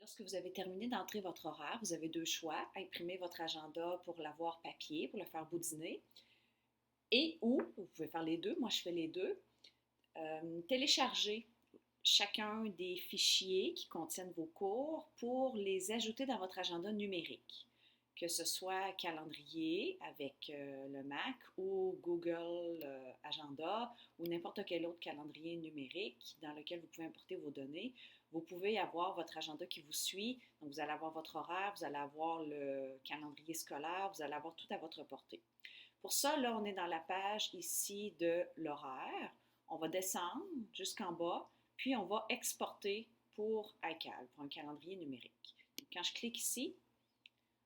Lorsque vous avez terminé d'entrer votre horaire, vous avez deux choix: imprimer votre agenda pour l'avoir papier, pour le faire boudiner, et ou, vous pouvez faire les deux, moi je fais les deux, télécharger chacun des fichiers qui contiennent vos cours pour les ajouter dans votre agenda numérique, que ce soit calendrier avec le Mac ou Google Agenda ou n'importe quel autre calendrier numérique dans lequel vous pouvez importer vos données. Vous pouvez avoir votre agenda qui vous suit, donc vous allez avoir votre horaire, vous allez avoir le calendrier scolaire, vous allez avoir tout à votre portée. Pour ça, là, on est dans la page ici de l'horaire. On va descendre jusqu'en bas, puis on va exporter pour iCal, pour un calendrier numérique. Donc, quand je clique ici,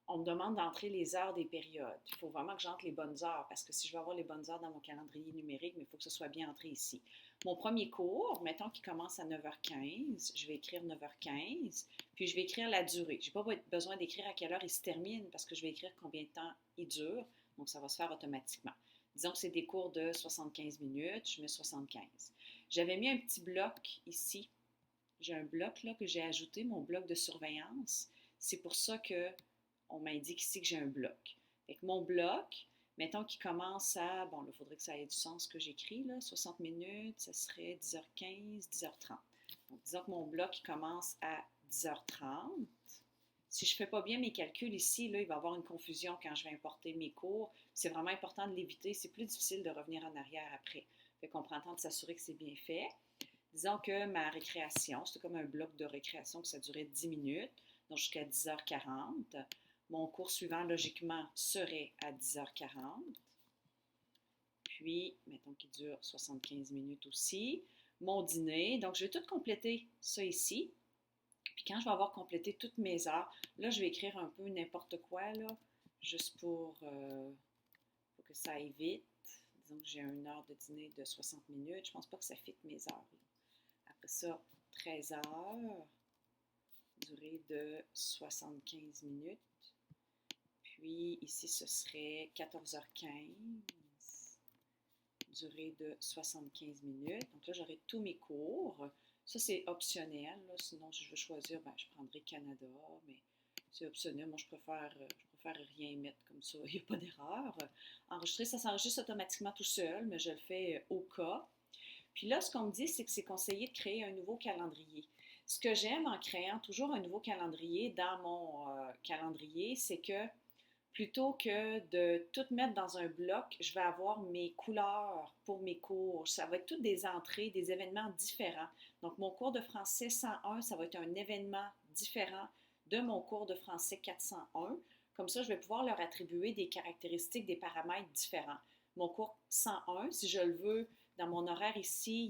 on me demande d'entrer les heures des périodes. Il faut vraiment que j'entre les bonnes heures, parce que si je veux avoir les bonnes heures dans mon calendrier numérique, mais il faut que ce soit bien entré ici. Mon premier cours, mettons qu'il commence à 9h15, je vais écrire 9h15, puis je vais écrire la durée. Je n'ai pas besoin d'écrire à quelle heure il se termine, parce que je vais écrire combien de temps il dure, donc ça va se faire automatiquement. Disons que c'est des cours de 75 minutes, je mets 75. J'avais mis un petit bloc ici. J'ai un bloc là que j'ai ajouté, mon bloc de surveillance. C'est pour ça que on m'indique ici que j'ai un bloc. Fait que mon bloc, mettons qu'il commence à, bon, là, il faudrait que ça ait du sens ce que j'écris, là, 60 minutes, ça serait 10h15, 10h30. Donc, disons que mon bloc il commence à 10h30. Si je ne fais pas bien mes calculs ici, là, il va y avoir une confusion quand je vais importer mes cours. C'est vraiment important de l'éviter. C'est plus difficile de revenir en arrière après. Fait qu'on prend le temps de s'assurer que c'est bien fait. Disons que ma récréation, c'était comme un bloc de récréation que ça durait 10 minutes, donc jusqu'à 10h40. Mon cours suivant, logiquement, serait à 10h40. Puis, mettons qu'il dure 75 minutes aussi. Mon dîner, donc je vais tout compléter ça ici. Puis quand je vais avoir complété toutes mes heures, là, je vais écrire un peu n'importe quoi, là, juste pour que ça aille vite. Disons que j'ai une heure de dîner de 60 minutes. Je ne pense pas que ça fitte mes heures, là. Après ça, 13 heures, durée de 75 minutes. Puis ici, ce serait 14h15, durée de 75 minutes. Donc là, j'aurai tous mes cours. Ça, c'est optionnel, là. Sinon, si je veux choisir, ben, je prendrai Canada, mais c'est optionnel. Moi, je préfère rien mettre comme ça. Il n'y a pas d'erreur. Enregistrer, ça s'enregistre automatiquement tout seul, mais je le fais au cas. Puis là, ce qu'on me dit, c'est que c'est conseillé de créer un nouveau calendrier. Ce que j'aime en créant toujours un nouveau calendrier dans mon calendrier, c'est que plutôt que de tout mettre dans un bloc, je vais avoir mes couleurs pour mes cours. Ça va être toutes des entrées, des événements différents. Donc, mon cours de français 101, ça va être un événement différent de mon cours de français 401. Comme ça, je vais pouvoir leur attribuer des caractéristiques, des paramètres différents. Mon cours 101, si je le veux, dans mon horaire ici,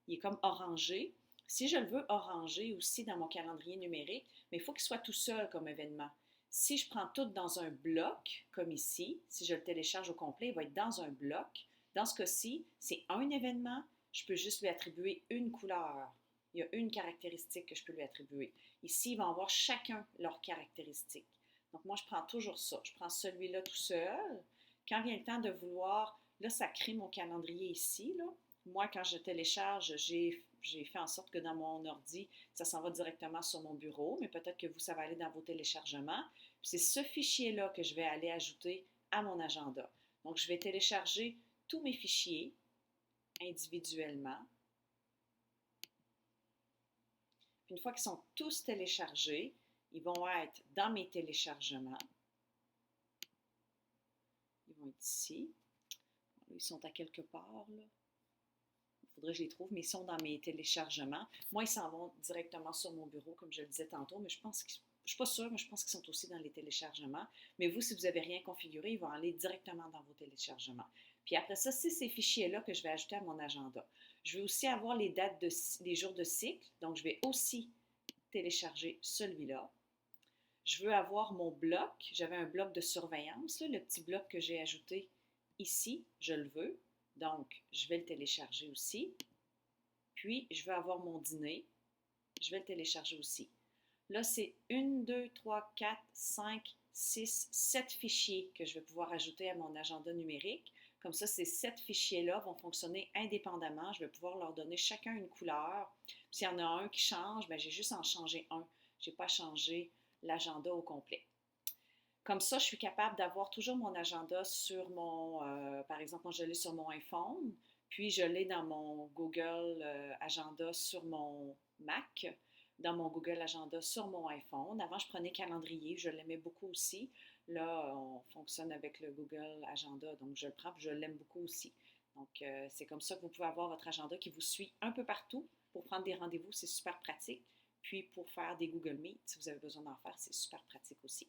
il est comme orangé. Si je le veux orangé aussi dans mon calendrier numérique, mais il faut qu'il soit tout seul comme événement. Si je prends tout dans un bloc, comme ici, si je le télécharge au complet, il va être dans un bloc. Dans ce cas-ci, c'est un événement, je peux juste lui attribuer une couleur. Il y a une caractéristique que je peux lui attribuer. Ici, ils vont avoir chacun leurs caractéristiques. Donc, moi, je prends toujours ça. Je prends celui-là tout seul. Quand vient le temps de vouloir, là, ça crée mon calendrier ici, là. Moi, quand je télécharge, j'ai fait en sorte que dans mon ordi, ça s'en va directement sur mon bureau, mais peut-être que vous, ça va aller dans vos téléchargements. C'est ce fichier-là que je vais aller ajouter à mon agenda. Donc, je vais télécharger tous mes fichiers individuellement. Puis une fois qu'ils sont tous téléchargés, ils vont être dans mes téléchargements. Ils vont être ici. Ils sont à quelque part, là. Il faudrait que je les trouve, mais ils sont dans mes téléchargements. Moi, ils s'en vont directement sur mon bureau, comme je le disais tantôt, mais je pense qu'ils je ne suis pas sûre, mais je pense qu'ils sont aussi dans les téléchargements. Mais vous, si vous n'avez rien configuré, ils vont aller directement dans vos téléchargements. Puis après ça, c'est ces fichiers-là que je vais ajouter à mon agenda. Je vais aussi avoir les dates les jours de cycle, donc je vais aussi télécharger celui-là. Je veux avoir mon bloc. J'avais un bloc de surveillance, là, le petit bloc que j'ai ajouté ici, je le veux. Donc, je vais le télécharger aussi. Puis, je veux avoir mon dîner. Je vais le télécharger aussi. Là, c'est 1, 2, 3, 4, 5, 6, 7 fichiers que je vais pouvoir ajouter à mon agenda numérique. Comme ça, ces 7 fichiers-là vont fonctionner indépendamment. Je vais pouvoir leur donner chacun une couleur. Puis, s'il y en a un qui change, bien, j'ai juste à en changer un. Je n'ai pas changé l'agenda au complet. Comme ça, je suis capable d'avoir toujours mon agenda sur par exemple, moi je l'ai sur mon iPhone, puis je l'ai dans mon Google Agenda sur mon Mac, dans mon Google Agenda sur mon iPhone. Avant, je prenais calendrier, je l'aimais beaucoup aussi. Là, on fonctionne avec le Google Agenda, donc je le prends, puis je l'aime beaucoup aussi. Donc, c'est comme ça que vous pouvez avoir votre agenda qui vous suit un peu partout. Pour prendre des rendez-vous, c'est super pratique. Puis, pour faire des Google Meet, si vous avez besoin d'en faire, c'est super pratique aussi.